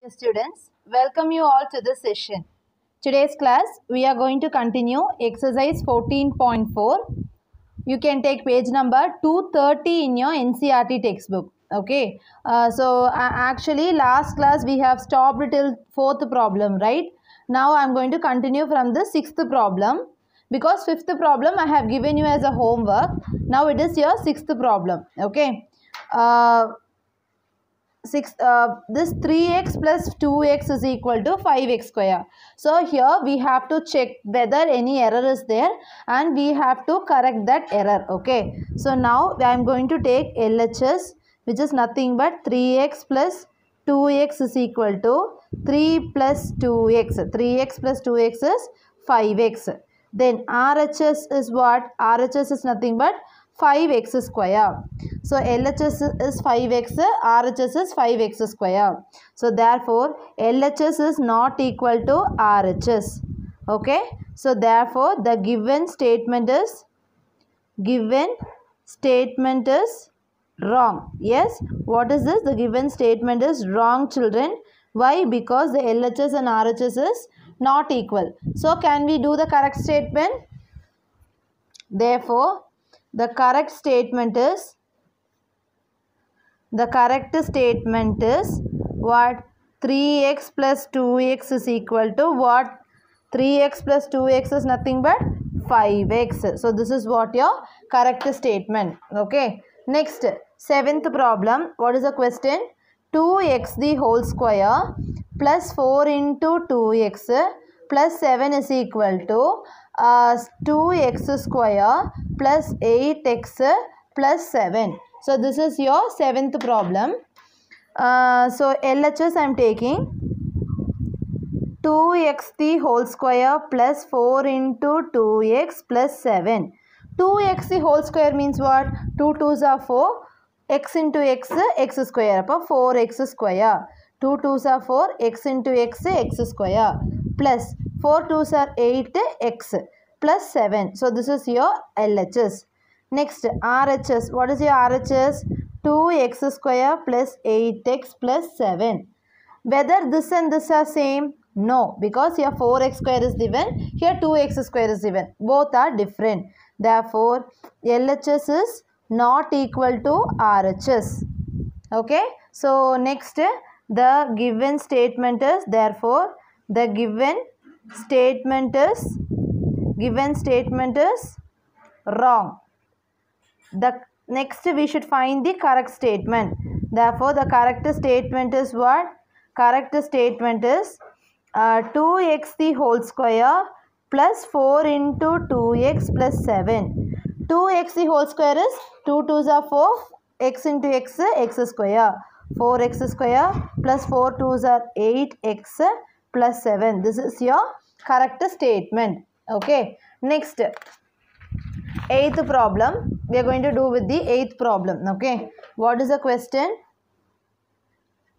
Students, welcome you all to this session. Today's class, we are going to continue exercise 14.4. You can take page number 230 in your NCERT textbook. Okay. Actually, last class we have stopped till 4th problem, right? Now I am going to continue from the 6th problem. Because 5th problem I have given you as a homework. Now it is your 6th problem. Okay. This 3x plus 2x is equal to 5x square. So here we have to check whether any error is there and we have to correct that error. Okay. So now I am going to take LHS, which is nothing but 3x plus 2x is equal to 3 plus 2x. 3x plus 2x is 5x. Then RHS is what? RHS is nothing but 5x square. So LHS is 5x, RHS is 5x square. So therefore LHS is not equal to RHS. Okay. So therefore the given statement is wrong. Yes. What is this? The given statement is wrong, children. Why? Because the LHS and RHS is not equal. So can we do the correct statement? Therefore the correct statement is what? 3x plus 2x is equal to what? 3x plus 2x is nothing but 5x. So this is what your correct statement. Okay. Next, 7th problem. What is the question? 2x the whole square plus 4 into 2x plus 7 is equal to 2x square plus 8x plus 7. So this is your 7th problem. So LHS I am taking 2x the whole square plus 4 into 2x plus 7. 2x the whole square means what? 2 2s are 4. X into x, x square. 4x square. 2 2s are 4. X into x, x square. Plus 4 2s are 8, x plus 7. So this is your LHS. Next, RHS. What is your RHS? 2x square plus 8x plus 7. Whether this and this are same? No, because here 4x square is given, here 2x square is given. Both are different. Therefore, LHS is not equal to RHS. Okay. So, next, the given statement is, therefore, the given statement is wrong. The next we should find the correct statement. Therefore, the correct statement is what? Correct statement is 2x the whole square plus 4 into 2x plus 7. 2x the whole square is 2 2s are 4. X into x, x square. 4x square plus 4 2s are 8x plus 7. This is your correct statement. Okay. Next, 8th problem. We are going to do with the 8th problem. Okay. What is the question?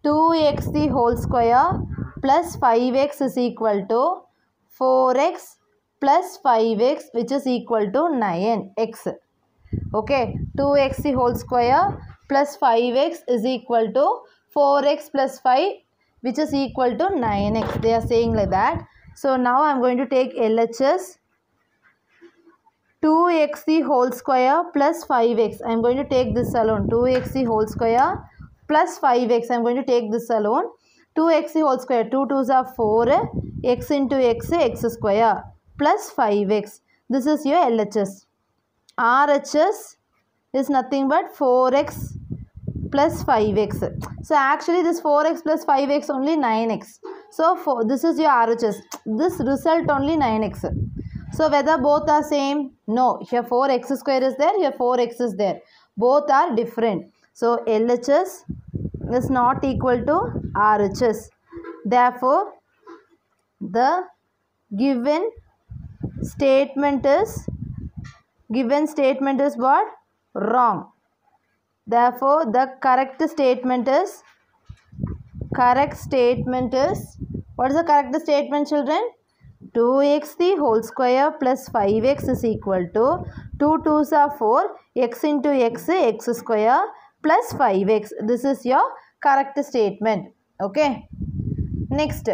2x the whole square plus 5x is equal to 4x plus 5x, which is equal to 9x. Okay. 2x the whole square plus 5x is equal to 4x plus 5, which is equal to 9x. They are saying like that. So now I am going to take LHS. 2x the whole square plus 5x. I am going to take this alone. 2x the whole square plus 5x. I am going to take this alone. 2x the whole square. 2 2s are 4. X into x, x square plus 5x. This is your LHS. RHS is nothing but 4x plus 5x. So actually this 4x plus 5x only 9x. So this is your RHS. This result only 9x. So whether both are same? No. Here 4x square is there. Here 4x is there. Both are different. So LHS is not equal to RHS. Therefore, the given statement is what? Wrong. Therefore, the correct statement is what is the correct statement, children? 2x the whole square plus 5x is equal to 2 2s are 4. X into x, x square plus 5x. This is your correct statement. Okay. Next,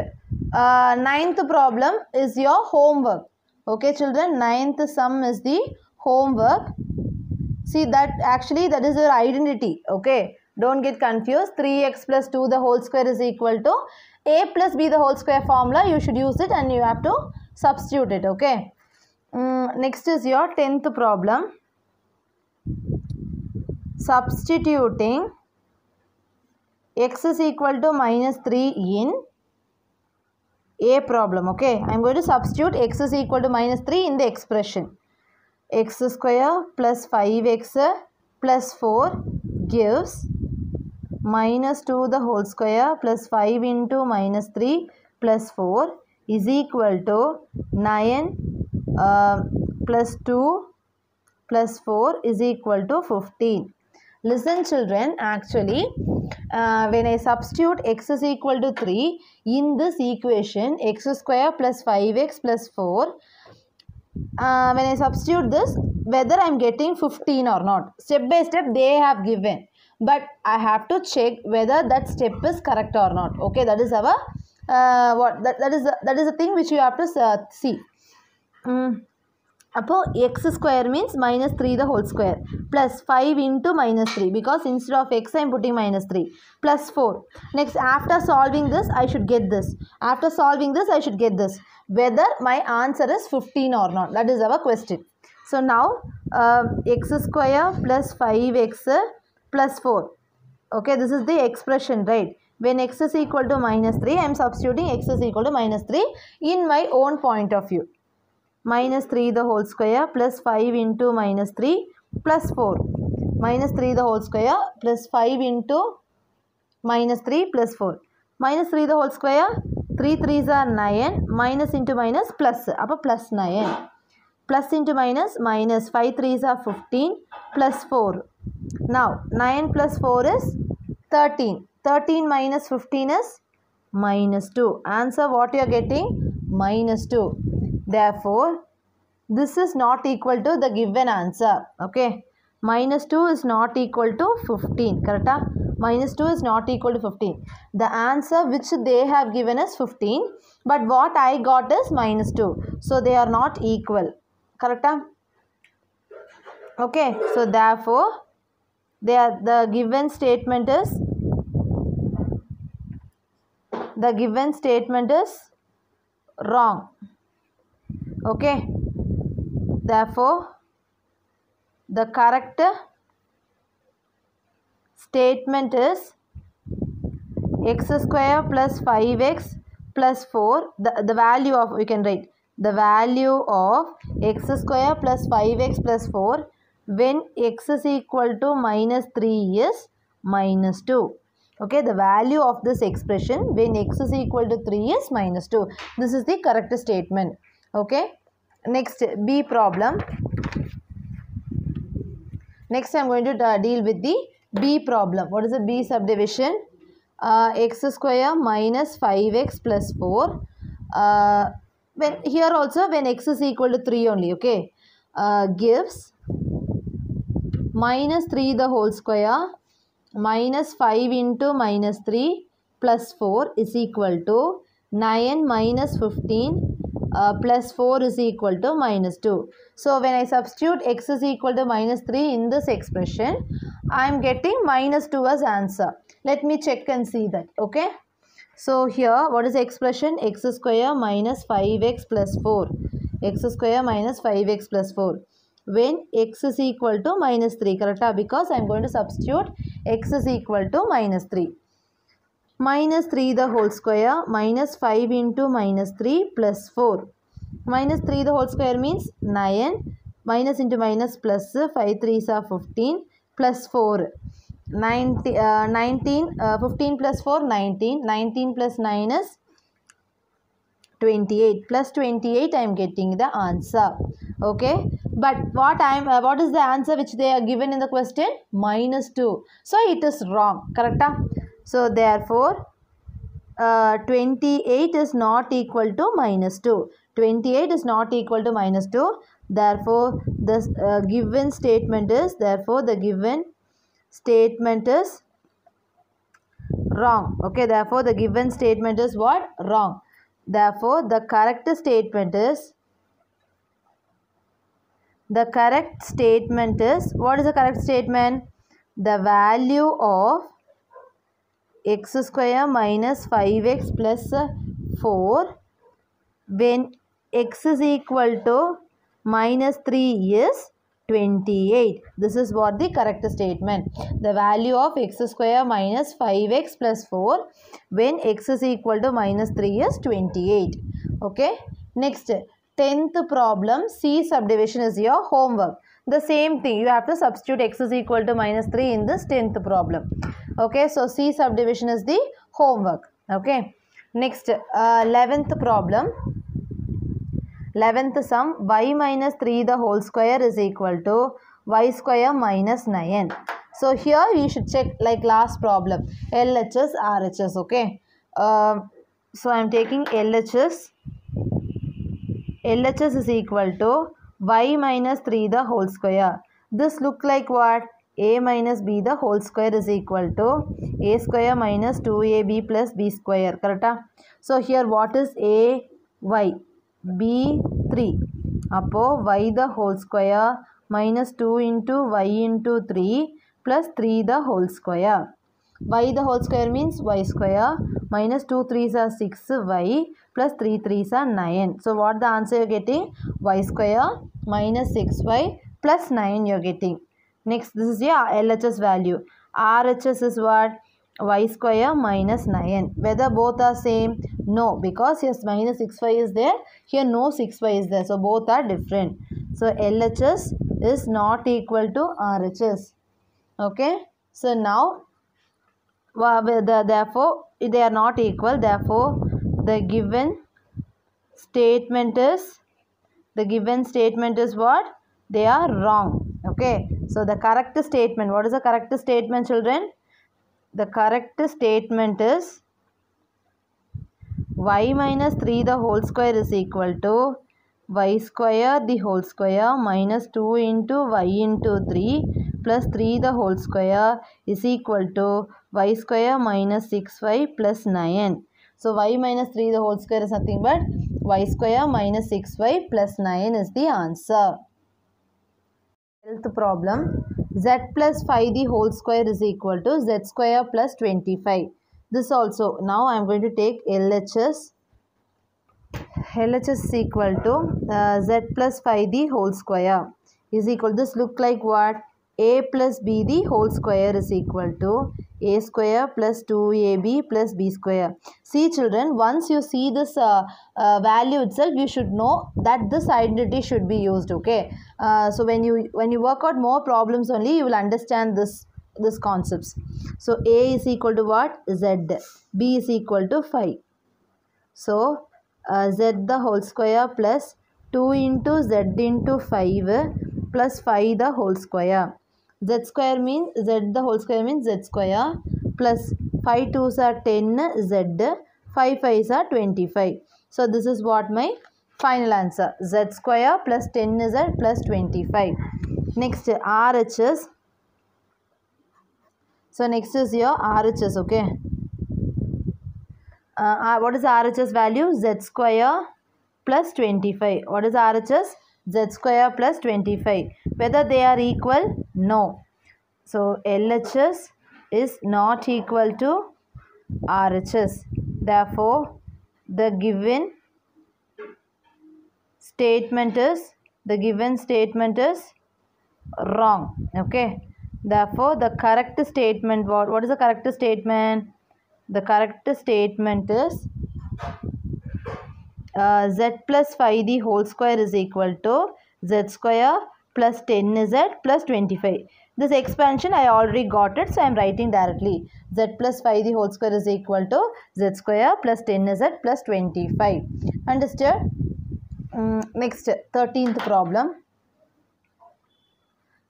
ninth problem is your homework. Okay children, ninth sum is the homework. See that actually that is your identity. Okay, don't get confused. 3x plus 2 the whole square is equal to a plus b the whole square formula. You should use it and you have to substitute it. Okay. Next is your 10th problem. Substituting x is equal to minus 3 in a problem. Okay, I am going to substitute x is equal to minus 3 in the expression. X square plus 5x plus 4 gives minus 2 the whole square plus 5 into minus 3 plus 4 is equal to 9 plus 2 plus 4 is equal to 15. Listen children, actually when I substitute x is equal to 3 in this equation, x square plus 5x plus 4, when I substitute this, whether I am getting 15 or not, step by step they have given, but I have to check whether that step is correct or not. Okay, that is our that is the thing which you have to see. X square means minus 3 the whole square plus 5 into minus 3, because instead of x I am putting minus 3 plus 4. Next, after solving this I should get this. After solving this I should get this. Whether my answer is 15 or not, that is our question. So now x square plus 5x plus 4. Okay, this is the expression, right? When x is equal to minus 3, I am substituting x is equal to minus 3 in my own point of view. Minus 3 the whole square plus 5 into minus 3 plus 4. Minus 3 the whole square plus 5 into minus 3 plus 4. Minus 3 the whole square, 3 3s are 9, minus into minus plus, plus 9. Plus into minus, minus 5 3s are 15 plus 4. Now 9 plus 4 is 13. 13 minus 15 is minus 2. Answer what you are getting? Minus 2. Therefore, this is not equal to the given answer. Okay. Minus 2 is not equal to 15. Correct? Minus 2 is not equal to 15. The answer which they have given is 15. But what I got is minus 2. So, they are not equal. Correct? Okay. So, therefore, the given statement is wrong. Okay, therefore the correct statement is x square plus 5x plus 4. The value of, we can write the value of x square plus 5x plus 4 when x is equal to minus 3 is minus 2. Okay, the value of this expression when x is equal to 3 is minus 2. This is the correct statement. Okay, next B problem. Next I am going to deal with the B problem. What is the B subdivision? X square minus 5x plus 4. When here also when x is equal to 3 only, okay, gives minus 3 the whole square minus 5 into minus 3 plus 4 is equal to 9 minus 15 plus 4 is equal to minus 2. So, when I substitute x is equal to minus 3 in this expression, I am getting minus 2 as answer. Let me check and see that. Okay. So, here what is the expression? X square minus 5x plus 4. X square minus 5x plus 4. When x is equal to minus 3. Correct? Because I am going to substitute x is equal to minus 3. Minus 3 the whole square minus 5 into minus 3 plus 4. Minus 3 the whole square means 9. Minus into minus plus 5 3s are 15 plus 4. 15 plus 4 19. 19 plus 9 is 28. Plus 28 I am getting the answer. Okay. But what is the answer which they are given in the question? Minus 2. So it is wrong. Correct? So therefore 28 is not equal to minus 2. 28 is not equal to minus 2. Therefore the given statement is wrong. Okay, therefore the given statement is what? Wrong. Therefore the correct statement is what is the correct statement? The value of x square minus 5x plus 4 when x is equal to minus 3 is 28. This is what the correct statement. The value of x square minus 5x plus 4 when x is equal to minus 3 is 28. Okay. Next, 10th problem, C subdivision is your homework. The same thing, you have to substitute x is equal to minus 3 in this 10th problem. Okay, so C subdivision is the homework. Okay. Next, 11th problem. 11th sum, y minus 3 the whole square is equal to y square minus 9. So here you should check like last problem, LHS, RHS. Okay. So I am taking LHS. LHS is equal to y minus 3 the whole square. This look like what? A minus b the whole square is equal to a square minus 2ab plus b square. Correct? So here what is a? Y. B 3. Appo y the whole square minus 2 into y into 3 plus 3 the whole square. Y the whole square means y square minus 2 3s are 6y plus 3 3s are 9. So what the answer you are getting? Y square minus 6y plus 9 you are getting. Next, this is your LHS value. RHS is what? Y square minus 9. Whether both are same? No, because yes, minus 6y is there. Here no 6y is there. So both are different. So LHS is not equal to RHS. Okay. So now, therefore, they are not equal. Therefore, the given statement is what? They are wrong. Okay. So the correct statement. What is the correct statement, children? The correct statement is y minus 3 the whole square is equal to y square the whole square minus 2 into y into 3 plus 3 the whole square is equal to y square minus 6y plus 9. So y minus 3 the whole square is nothing but y square minus 6y plus 9 is the answer. 12th problem, z plus 5 the whole square is equal to z square plus 25. This also, now I am going to take LHS. LHS is equal to z plus 5 the whole square is equal to, this look like what? A plus b the whole square is equal to a square plus 2ab plus b square. See children, once you see this value itself, you should know that this identity should be used. Okay. So when you work out more problems only, you will understand this concepts. So a is equal to what? Z. B is equal to 5. So z the whole square plus 2 into z into 5 plus 5 the whole square. Z square means z the whole square means z square plus 5 2s are 10 z, 5 5s are 25. So this is what my final answer, z square plus 10 z plus 25. Next, RHS. So next is your RHS. Okay. What is the RHS value? Z square plus 25. What is RHS? Z square plus 25. Whether they are equal? No. So LHS is not equal to RHS. Therefore, the given statement is wrong. Okay. Therefore, the correct statement, what is the correct statement? The correct statement is z plus 5 the whole square is equal to z square plus 10z plus 25. This expansion I already got it, so I am writing directly. Z plus 5 the whole square is equal to z square plus 10z plus 25. Understood? Next, 13th problem.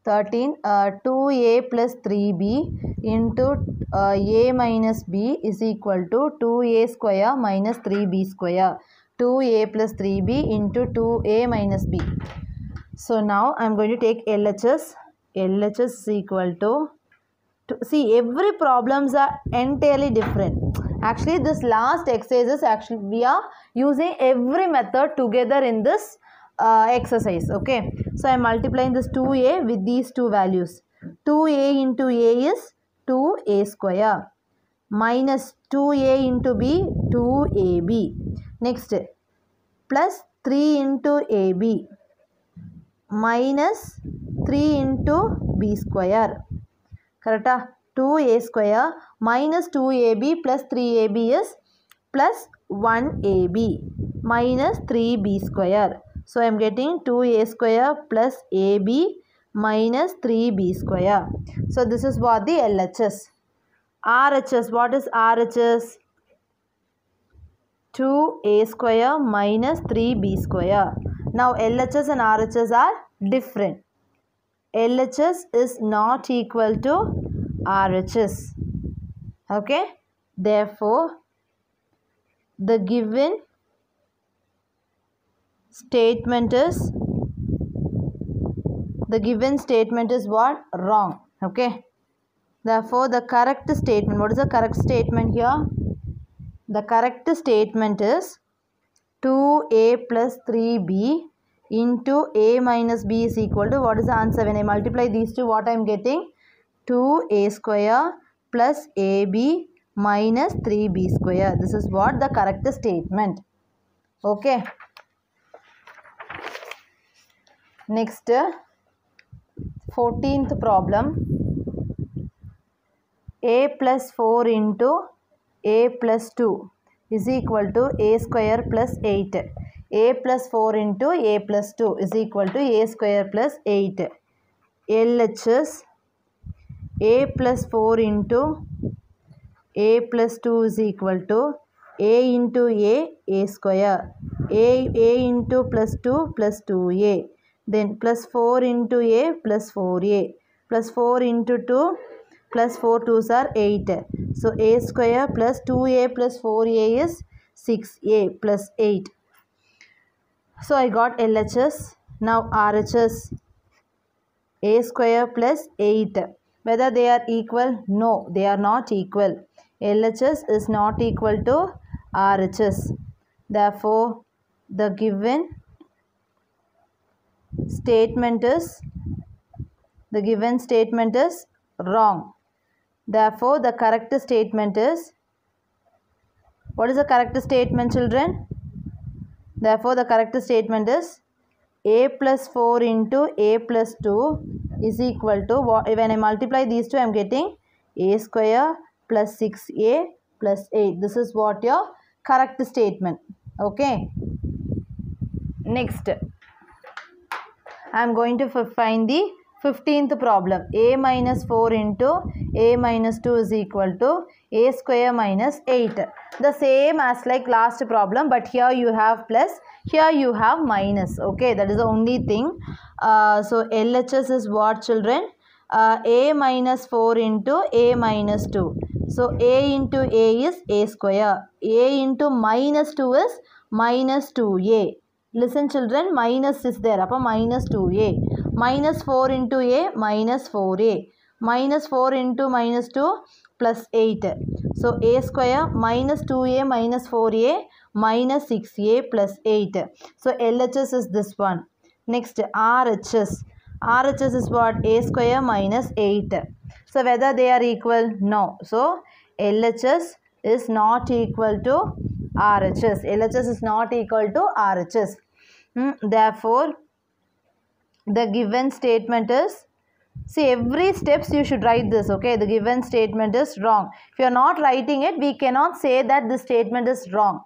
13, 2a plus 3b into a minus b is equal to 2a square minus 3b square. 2a plus 3b into 2a minus b. So now I am going to take LHS. LHS is equal to See, every problems are entirely different. Actually, this last exercise actually we are using every method together in this exercise. Okay, so I am multiplying this 2a with these two values. 2a into a is 2a square minus 2a into b 2ab. Next, plus 3 into ab minus 3 into b square. Correct? 2a square minus 2ab plus 3ab is plus 1ab minus 3b square. So I am getting 2a square plus ab minus 3b square. So this is what the LHS. RHS, what is RHS? 2a square minus 3b square. Now LHS and RHS are different. LHS is not equal to RHS. Okay. Therefore, the given statement is what? Wrong. Okay. Therefore, the correct statement, what is the correct statement here? The correct statement is 2a plus 3b into a minus b is equal to, what is the answer? When I multiply these two, what I am getting? 2a square plus ab minus 3b square. This is what the correct statement. Okay. Next, 14th problem. A plus 4 into a plus 2 is equal to a square plus 8. A plus 4 into a plus 2 is equal to a square plus 8. LHS a plus 4 into a plus 2 is equal to a into a square. A into plus 2 plus 2a. Then plus 4 into a plus 4a. Plus 4 into 2 plus 4 2s are 8. So a square plus 2a plus 4a is 6a plus 8. So I got LHS. Now RHS. A square plus 8. Whether they are equal? No, they are not equal. LHS is not equal to RHS. Therefore, the given statement is wrong. Therefore, the correct statement is, what is the correct statement, children? Therefore, the correct statement is a plus 4 into a plus 2 is equal to, when I multiply these two, I am getting a square plus 6a plus 8. This is what your correct statement. Okay. Next, I am going to find the 15th problem. A minus 4 into a minus 2 is equal to a square minus 8. The same as like last problem, but here you have plus, here you have minus. Okay, that is the only thing. So LHS is what, children? A minus 4 into a minus 2. So a into a is a square. A into minus 2 is minus 2a. Listen, children, minus is there. Appa minus 2a. Minus 4 into a minus 4a. Minus 4 into minus 2 plus 8. So a square minus 2a minus 4a minus 6a plus 8. So LHS is this one. Next, RHS. RHS is what? A square minus 8. So whether they are equal? No. So LHS is not equal to RHS. LHS is not equal to RHS. Therefore, the given statement is, see, every steps you should write this. Okay, the given statement is wrong. If you are not writing it, we cannot say that the statement is wrong.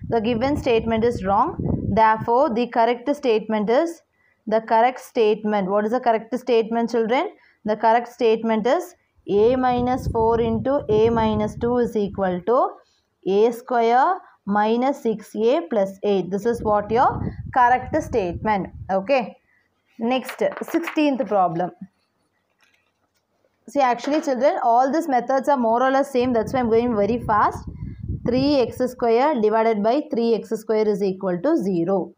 The given statement is wrong. Therefore, the correct statement is, the correct statement. What is the correct statement, children? The correct statement is a minus 4 into a minus 2 is equal to a square minus 6a plus 8. This is what your correct statement. Okay. Next, 16th problem. See, actually, children, all these methods are more or less same. That's why I am going very fast. 3x square divided by 3x square is equal to 0.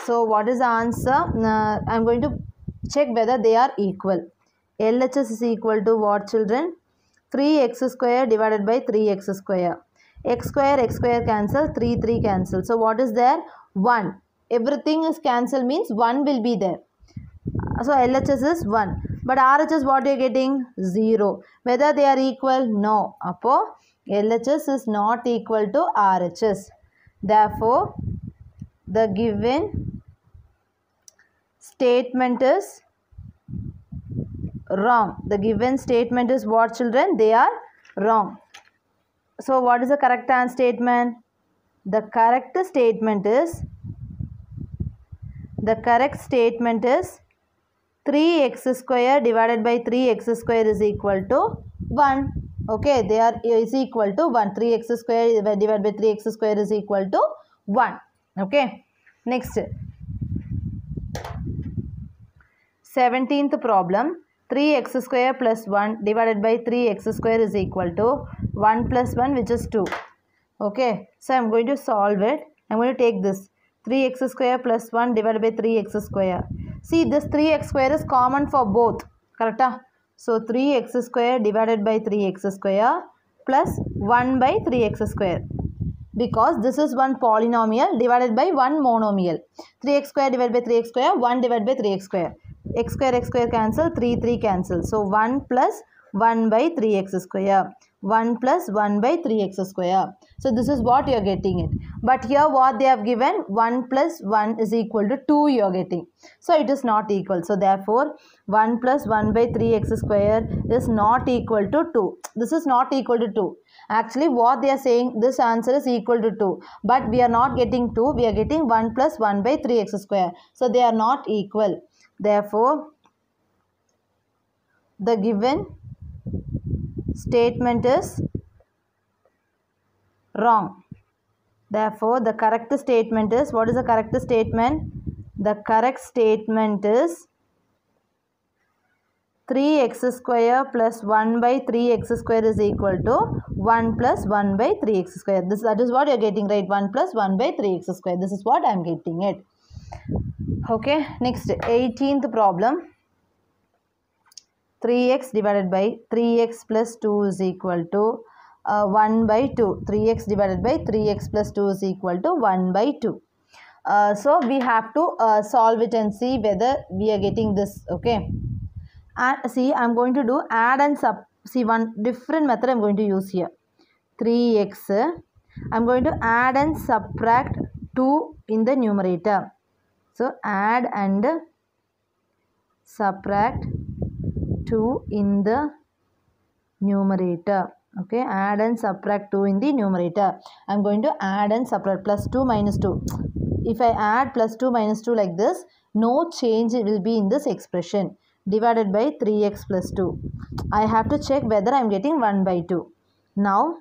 So, what is the answer? I am going to check whether they are equal. LHS is equal to what, children? 3x square divided by 3x square. X square cancel, 3 cancel. So what is there? 1. Everything is cancel means 1 will be there. So LHS is 1. But RHS what you are getting? 0. Whether they are equal? No. Appo LHS is not equal to RHS. Therefore, the given statement is wrong. The given statement is what, children? They are wrong. So what is the correct statement? The correct statement is 3x square divided by 3x square is equal to 1. Okay, they are is equal to 1. 3x square divided by 3x square is equal to 1. Okay, next 17th problem. 3x square plus 1 divided by 3x square is equal to 1 plus 1, which is 2. Okay, so I am going to solve it. I am going to take this 3x square plus 1 divided by 3x square. See, this 3x square is common for both. Correct? So 3x square divided by 3x square plus 1 by 3x square. Because this is one polynomial divided by one monomial. 3x square divided by 3x square, 1 divided by 3x square. X square cancel, 3 cancel. So 1 plus 1 by 3x square. 1 plus 1 by 3x square. So this is what you are getting it. But here what they have given, 1 plus 1 is equal to 2 you are getting. So it is not equal. So therefore 1 plus 1 by 3x square is not equal to 2. This is not equal to 2. Actually what they are saying, this answer is equal to 2. But we are not getting 2. We are getting 1 plus 1 by 3x square. So they are not equal. Therefore, the given statement is wrong. Therefore, the correct statement is, what is the correct statement? The correct statement is 3x square plus 1 by 3x square is equal to 1 plus 1 by 3x square. That is what you are getting, right? 1 plus 1 by 3x square. This is what I am getting it. Okay, next 18th problem. 3x divided by 3x plus 2 is equal to 1 by 2. 3x divided by 3x plus 2 is equal to 1 by 2. So we have to solve it and see whether we are getting this. Okay. And see, I am going to do add and sub. See, one different method I am going to use here. 3x. I am going to add and subtract 2 in the numerator. So add and subtract 2 in the numerator. Okay, add and subtract 2 in the numerator. I am going to add and subtract plus 2 minus 2. If I add plus 2 minus 2 like this, no change will be in this expression. Divided by 3x plus 2. I have to check whether I am getting 1 by 2. Now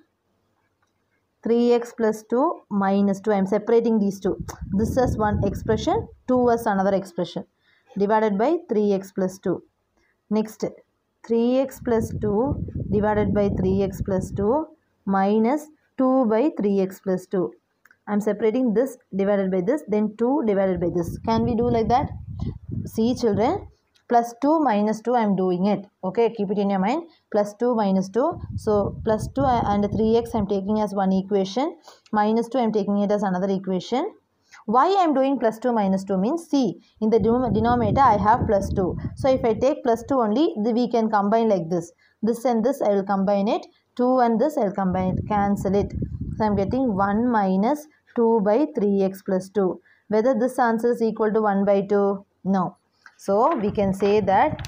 3x plus 2 minus 2. I am separating these two. This is one expression, 2 is another expression. Divided by 3x plus 2. Next, 3x plus 2 divided by 3x plus 2 minus 2 by 3x plus 2. I am separating this divided by this, then 2 divided by this. Can we do like that? See, children, plus 2 minus 2 I am doing it. Okay, keep it in your mind. Plus 2 minus 2. So plus 2 and 3x I am taking as one equation. Minus 2 I am taking it as another equation. Why I am doing plus 2 minus 2 means, see, in the denominator I have plus 2. So if I take plus 2 only, we can combine like this. This and this I will combine it. 2 and this I will combine it. Cancel it. So I am getting 1 minus 2 by 3x plus 2. Whether this answer is equal to 1 by 2? No. So we can say that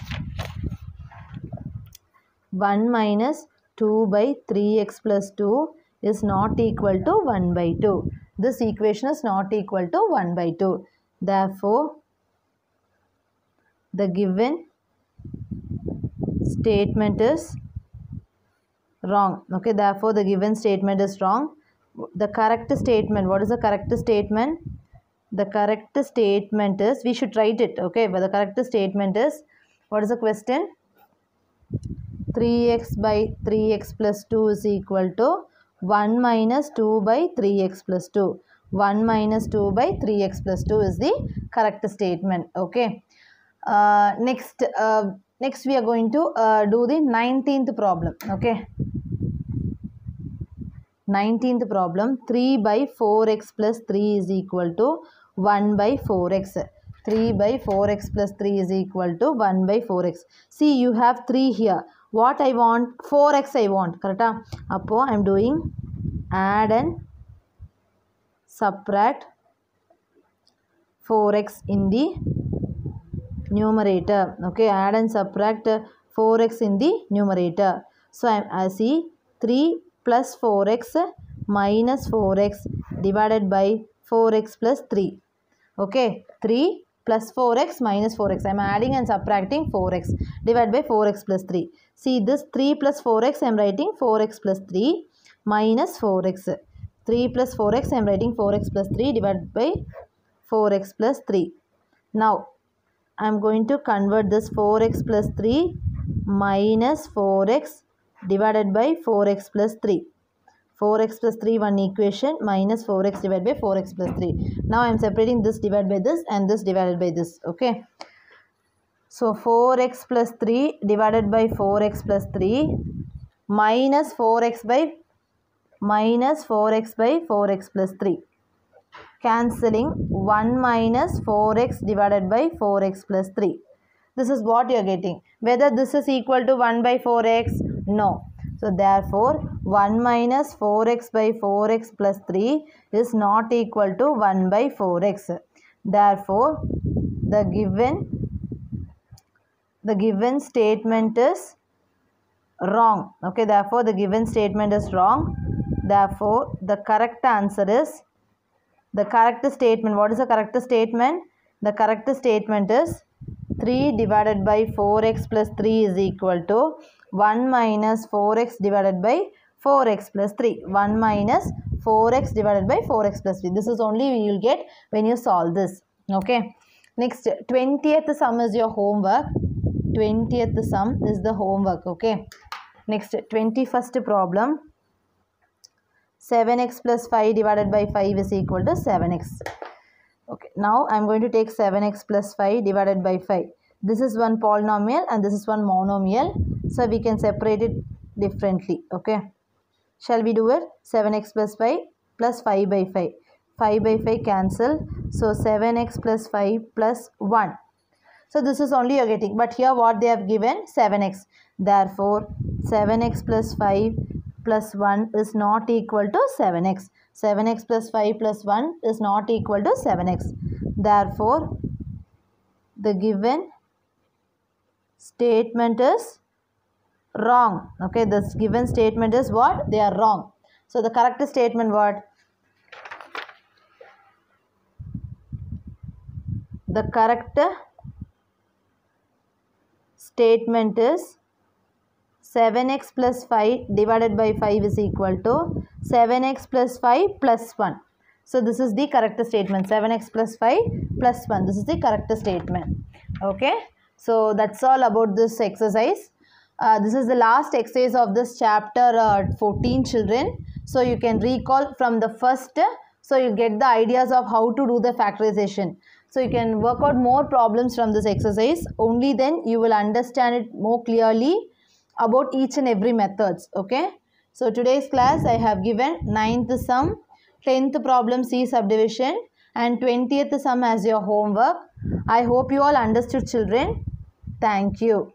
1 minus 2 by 3x plus 2 is not equal to 1 by 2. This equation is not equal to 1 by 2. Therefore, the given statement is wrong. Okay, therefore the given statement is wrong. The correct statement, what is the correct statement? The correct statement is, we should write it, okay, but the correct statement is, what is the question? 3x by 3x plus 2 is equal to 1 minus 2 by 3x plus 2. 1 minus 2 by 3x plus 2 is the correct statement, okay. Next, Next we are going to do the 19th problem. Okay. 19th problem, 3 by 4x plus 3 is equal to 1 by 4x. 3 by 4x plus 3 is equal to 1 by 4x. See, you have 3 here. What I want? 4x I want. Correct? Appo I am doing add and subtract 4x in the numerator. Okay, add and subtract 4x in the numerator. So I see 3 plus 4x minus 4x divided by 4x plus 3. Okay, 3 plus 4x minus 4x. I am adding and subtracting 4x divided by 4x plus 3. See this 3 plus 4x I am writing 4x plus 3 minus 4x. 3 plus 4x I am writing 4x plus 3 divided by 4x plus 3. Now I am going to convert this 4x plus 3 minus 4x divided by 4x plus 3. 4x plus 3 one equation minus 4x divided by 4x plus 3. Now I am separating this divided by this and this divided by this. Okay. So 4x plus 3 divided by 4x plus 3 minus 4x by 4x plus 3. Cancelling 1 minus 4x divided by 4x plus 3. This is what you are getting. Whether this is equal to 1 by 4x? No. So therefore 1 minus 4x by 4x plus 3 is not equal to 1 by 4x. Therefore the given statement is wrong. Okay, therefore the given statement is wrong. Therefore the correct answer is the correct statement. What is the correct statement? The correct statement is 3 divided by 4x plus 3 is equal to 1 minus 4x divided by 4x plus 3. 1 minus 4x divided by 4x plus 3. This is only you will get when you solve this. Okay. Next, 20th sum is your homework. 20th sum is the homework. Okay. Next, 21st problem. 7x plus 5 divided by 5 is equal to 7x. Okay, now I am going to take 7x plus 5 divided by 5. This is one polynomial and this is one monomial. So we can separate it differently. Okay. Shall we do it? 7x plus 5 plus 5 by 5. 5 by 5 cancel. So 7x plus 5 plus 1. So this is only you are getting. But here what they have given? 7x. Therefore 7x plus 5 plus 1 is not equal to 7x. 7x plus 5 plus 1 is not equal to 7x. Therefore, the given statement is wrong. Okay, this given statement is what? They are wrong. So, the correct statement what? The correct statement is 7x plus 5 divided by 5 is equal to 7x plus 5 plus 1. So this is the correct statement. 7x plus 5 plus 1. This is the correct statement. Okay. So that's all about this exercise. This is the last exercise of this chapter 14 children. So you can recall from the first. So you get the ideas of how to do the factorization. So you can work out more problems from this exercise. Only then you will understand it more clearly about each and every methods. Okay. So today's class I have given 9th sum, 10th problem C subdivision and 20th sum as your homework. I hope you all understood children. Thank you.